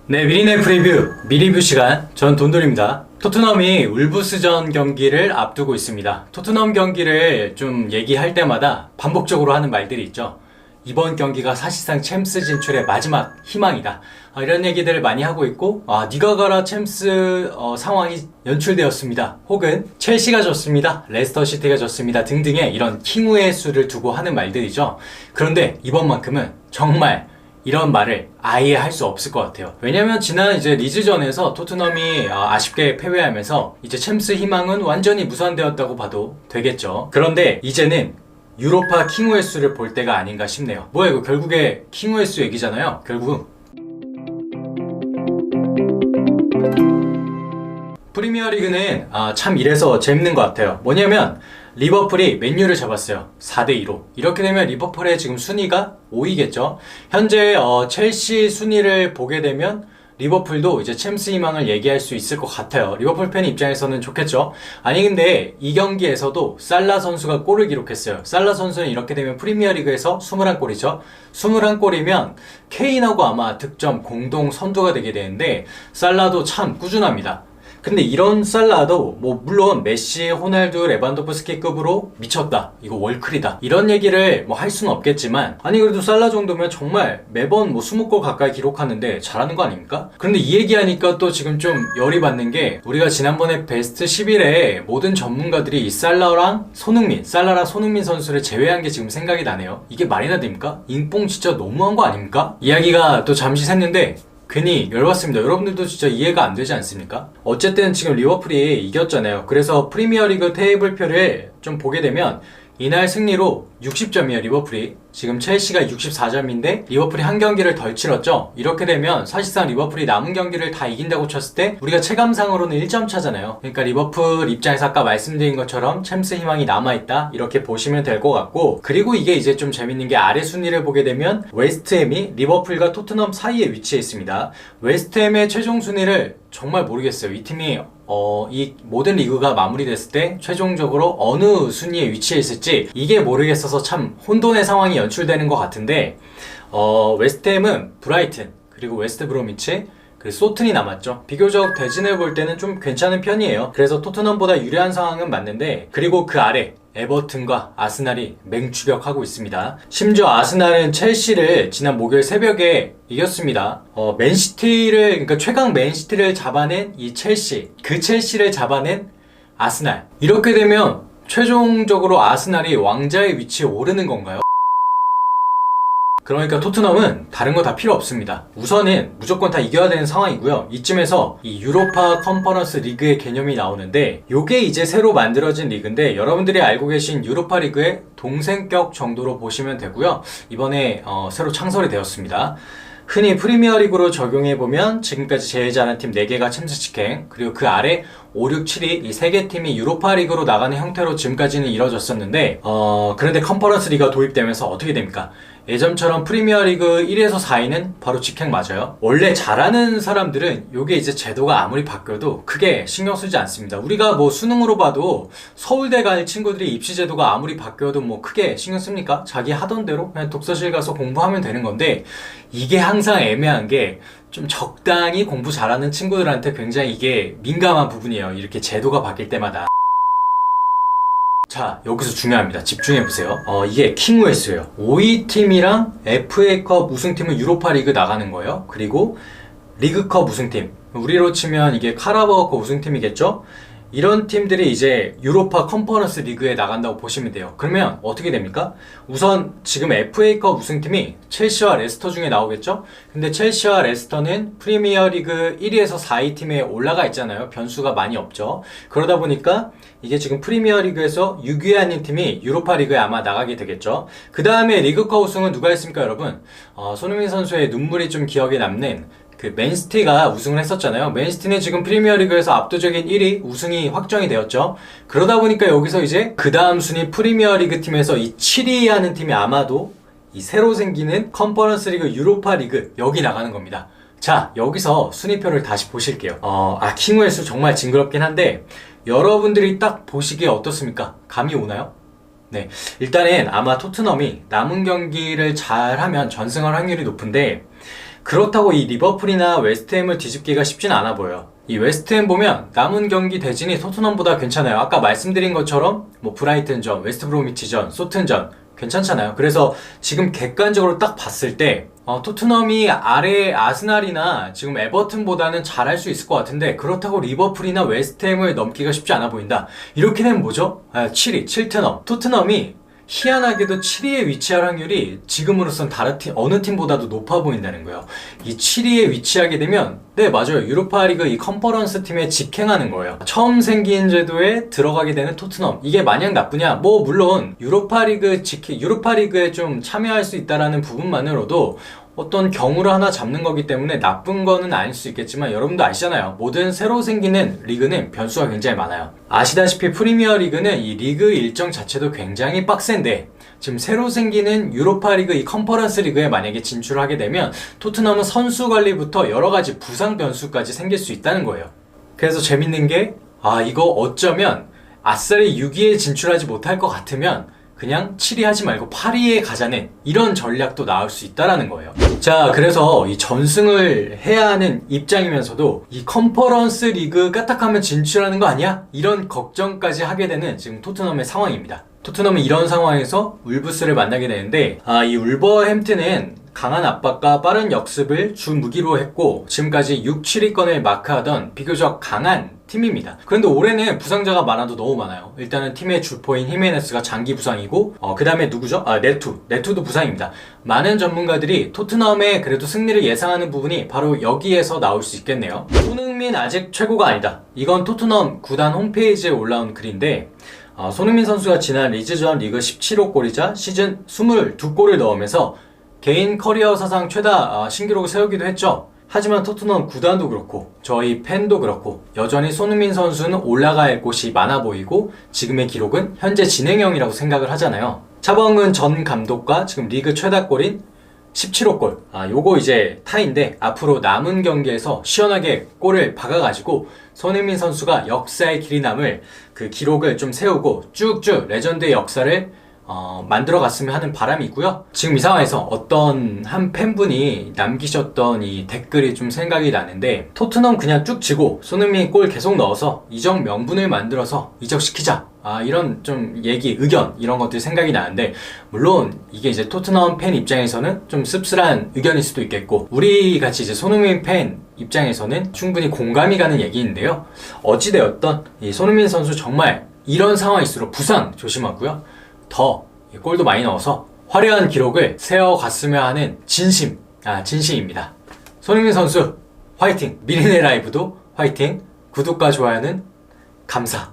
네, 미리네 프리뷰, 미리뷰 시간. 전 돈돌입니다. 토트넘이 울브스전 경기를 앞두고 있습니다. 토트넘 경기를 좀 얘기할 때마다 반복적으로 하는 말들이 있죠. 이번 경기가 사실상 챔스 진출의 마지막 희망이다. 이런 얘기들을 많이 하고 있고, 니가 가라 챔스 상황이 연출되었습니다. 혹은 첼시가 졌습니다. 레스터 시티가 졌습니다. 등등의 이런 킹우의 수를 두고 하는 말들이죠. 그런데 이번만큼은 정말 이런 말을 아예 할 수 없을 것 같아요. 왜냐면 지난 이제 리즈전에서 토트넘이 아쉽게 패배하면서 이제 챔스 희망은 완전히 무산되었다고 봐도 되겠죠. 그런데 이제는 유로파 킹우의 수를 볼 때가 아닌가 싶네요. 뭐야 이거 결국에 킹우의 수 얘기잖아요. 결국 프리미어리그는 참 이래서 재밌는 것 같아요. 뭐냐면 리버풀이 맨유를 잡았어요. 4대2로. 이렇게 되면 리버풀의 지금 순위가 5위겠죠. 현재 첼시 순위를 보게 되면 리버풀도 이제 챔스 희망을 얘기할 수 있을 것 같아요. 리버풀 팬 입장에서는 좋겠죠. 아니 근데 이 경기에서도 살라 선수가 골을 기록했어요. 살라 선수는 이렇게 되면 프리미어리그에서 21골이죠. 21골이면 케인하고 아마 득점 공동 선두가 되게 되는데 살라도 참 꾸준합니다. 근데 이런 살라도 뭐 물론 메시, 호날두, 레반도프스키급으로 미쳤다. 이거 월클이다. 이런 얘기를 뭐 할 수는 없겠지만 아니 그래도 살라 정도면 정말 매번 뭐 20골 가까이 기록하는데 잘하는 거 아닙니까? 근데 이 얘기하니까 또 지금 좀 열이 받는 게 우리가 지난번에 베스트 11에 모든 전문가들이 이 살라랑 손흥민 선수를 제외한 게 지금 생각이 나네요. 이게 말이나 됩니까? 인뽕 진짜 너무한 거 아닙니까? 이야기가 또 잠시 샜는데 괜히 열받습니다. 여러분들도 진짜 이해가 안 되지 않습니까? 어쨌든 지금 리버풀이 이겼잖아요. 그래서 프리미어리그 테이블표를 좀 보게 되면 이날 승리로 60점이에요, 리버풀이. 지금 첼시가 64점인데 리버풀이 한 경기를 덜 치렀죠. 이렇게 되면 사실상 리버풀이 남은 경기를 다 이긴다고 쳤을 때 우리가 체감상으로는 1점 차잖아요. 그러니까 리버풀 입장에서 아까 말씀드린 것처럼 챔스 희망이 남아있다 이렇게 보시면 될 것 같고, 그리고 이게 이제 좀 재밌는 게 아래 순위를 보게 되면 웨스트햄이 리버풀과 토트넘 사이에 위치해 있습니다. 웨스트햄의 최종 순위를 정말 모르겠어요. 이 팀이 이 모든 리그가 마무리됐을 때 최종적으로 어느 순위에 위치해 있을지 이게 모르겠어서 참 혼돈의 상황이 연출되는 것 같은데, 웨스트햄은 브라이튼, 그리고 웨스트 브로미치, 그리고 소튼이 남았죠. 비교적 대진을 볼 때는 좀 괜찮은 편이에요. 그래서 토트넘보다 유리한 상황은 맞는데, 그리고 그 아래 에버튼과 아스날이 맹추격하고 있습니다. 심지어 아스날은 첼시를 지난 목요일 새벽에 이겼습니다. 그러니까 최강 맨시티를 잡아낸 이 첼시, 그 첼시를 잡아낸 아스날. 이렇게 되면 최종적으로 아스날이 왕자의 위치에 오르는 건가요? 그러니까 토트넘은 다른 거 다 필요 없습니다. 우선은 무조건 다 이겨야 되는 상황이고요. 이쯤에서 이 유로파 컨퍼런스 리그의 개념이 나오는데, 요게 이제 새로 만들어진 리그인데 여러분들이 알고 계신 유로파 리그의 동생격 정도로 보시면 되고요. 이번에 새로 창설이 되었습니다. 흔히 프리미어리그로 적용해보면 지금까지 제일 잘하는 팀 4개가 챔스 직행, 그리고 그 아래 5, 6, 7위 이 3개 팀이 유로파리그로 나가는 형태로 지금까지는 이뤄졌었는데, 그런데 컨퍼런스 리그가 도입되면서 어떻게 됩니까? 예전처럼 프리미어리그 1에서 4위는 바로 직행 맞아요. 원래 잘하는 사람들은 요게 이제 제도가 아무리 바뀌어도 크게 신경 쓰지 않습니다. 우리가 뭐 수능으로 봐도 서울대 갈 친구들이 입시 제도가 아무리 바뀌어도 뭐 크게 신경 씁니까? 자기 하던 대로 그냥 독서실 가서 공부하면 되는 건데, 이게 항상 애매한 게 좀 적당히 공부 잘하는 친구들한테 굉장히 이게 민감한 부분이에요. 이렇게 제도가 바뀔 때마다. 자, 여기서 중요합니다. 집중해보세요. 이게 킹우 횟수예요. 5위 팀이랑 FA컵 우승팀은 유로파 리그 나가는 거예요. 그리고 리그컵 우승팀, 우리로 치면 이게 카라바오컵 우승팀이겠죠? 이런 팀들이 이제 유로파 컨퍼런스 리그에 나간다고 보시면 돼요. 그러면 어떻게 됩니까? 우선 지금 FA컵 우승팀이 첼시와 레스터 중에 나오겠죠? 근데 첼시와 레스터는 프리미어리그 1위에서 4위 팀에 올라가 있잖아요. 변수가 많이 없죠. 그러다 보니까 이게 지금 프리미어리그에서 6위에 있는 팀이 유로파 리그에 아마 나가게 되겠죠. 그 다음에 리그컵 우승은 누가 했습니까, 여러분? 손흥민 선수의 눈물이 좀 기억에 남는 그 맨시티가 우승을 했었잖아요. 맨시티는 지금 프리미어리그에서 압도적인 1위 우승이 확정이 되었죠. 그러다 보니까 여기서 이제 그 다음 순위 프리미어리그 팀에서 이 7위 하는 팀이 아마도 이 새로 생기는 컨퍼런스 리그 유로파 리그 여기 나가는 겁니다. 자, 여기서 순위표를 다시 보실게요. 킹우의 수 정말 징그럽긴 한데 여러분들이 딱 보시기에 어떻습니까? 감이 오나요? 네, 일단은 아마 토트넘이 남은 경기를 잘하면 전승할 확률이 높은데, 그렇다고 이 리버풀이나 웨스트햄을 뒤집기가 쉽진 않아 보여요. 이 웨스트햄 보면 남은 경기 대진이 토트넘보다 괜찮아요. 아까 말씀드린 것처럼 뭐 브라이튼전, 웨스트브로미치전, 소튼전 괜찮잖아요. 그래서 지금 객관적으로 딱 봤을 때 토트넘이 아래 아스날이나 지금 에버튼보다는 잘할 수 있을 것 같은데, 그렇다고 리버풀이나 웨스트햄을 넘기가 쉽지 않아 보인다. 이렇게 되면 뭐죠? 7위, 7트넘. 토트넘이 희한하게도 7위에 위치할 확률이 지금으로선 다른 팀, 어느 팀보다도 높아 보인다는 거예요. 이 7위에 위치하게 되면, 네, 맞아요. 유로파리그 이 컨퍼런스 팀에 직행하는 거예요. 처음 생긴 제도에 들어가게 되는 토트넘. 이게 마냥 나쁘냐? 뭐, 물론, 유로파리그에 좀 참여할 수 있다라는 부분만으로도 어떤 경우를 하나 잡는 거기 때문에 나쁜 거는 아닐 수 있겠지만, 여러분도 아시잖아요. 모든 새로 생기는 리그는 변수가 굉장히 많아요. 아시다시피 프리미어 리그는 이 리그 일정 자체도 굉장히 빡센데, 지금 새로 생기는 유로파 리그 이 컨퍼런스 리그에 만약에 진출하게 되면 토트넘은 선수 관리부터 여러 가지 부상 변수까지 생길 수 있다는 거예요. 그래서 재밌는 게, 이거 어쩌면 아싸리 6위에 진출하지 못할 것 같으면 그냥 7위 하지 말고 8위에 가자는 이런 전략도 나올 수 있다라는 거예요. 자, 그래서 이 전승을 해야 하는 입장이면서도 이 컨퍼런스 리그 까딱하면 진출하는 거 아니야? 이런 걱정까지 하게 되는 지금 토트넘의 상황입니다. 토트넘은 이런 상황에서 울브스를 만나게 되는데, 이 울버햄튼은 강한 압박과 빠른 역습을 주 무기로 했고 지금까지 6, 7위권을 마크하던 비교적 강한 팀입니다. 그런데 올해는 부상자가 많아도 너무 많아요. 일단은 팀의 주포인 히메네스가 장기 부상이고, 그 다음에 누구죠? 네투도 부상입니다. 많은 전문가들이 토트넘의 그래도 승리를 예상하는 부분이 바로 여기에서 나올 수 있겠네요. 손흥민 아직 최고가 아니다. 이건 토트넘 구단 홈페이지에 올라온 글인데, 손흥민 선수가 지난 리즈전 리그 17호 골이자 시즌 22골을 넣으면서 개인 커리어 사상 최다 신기록을 세우기도 했죠. 하지만 토트넘 구단도 그렇고 저희 팬도 그렇고 여전히 손흥민 선수는 올라가야 할 곳이 많아 보이고 지금의 기록은 현재 진행형이라고 생각을 하잖아요. 차범근 전 감독과 지금 리그 최다골인 17호 골. 요거 이제 타인데 앞으로 남은 경기에서 시원하게 골을 박아가지고 손흥민 선수가 역사의 길이 남을 그 기록을 좀 세우고 쭉쭉 레전드의 역사를 만들어 갔으면 하는 바람이 있고요. 지금 이 상황에서 어떤 한 팬분이 남기셨던 이 댓글이 좀 생각이 나는데, 토트넘 그냥 쭉 지고 손흥민이 골 계속 넣어서 이적 명분을 만들어서 이적시키자. 이런 좀 의견 이런 것들이 생각이 나는데, 물론 이게 이제 토트넘 팬 입장에서는 좀 씁쓸한 의견일 수도 있겠고, 우리 같이 이제 손흥민 팬 입장에서는 충분히 공감이 가는 얘기인데요. 어찌되었던 이 손흥민 선수 정말 이런 상황일수록 부상 조심하고요. 더 골도 많이 넣어서 화려한 기록을 세워갔으면 하는 진심입니다. 손흥민 선수 화이팅! 미리네 라이브도 화이팅! 구독과 좋아요는 감사.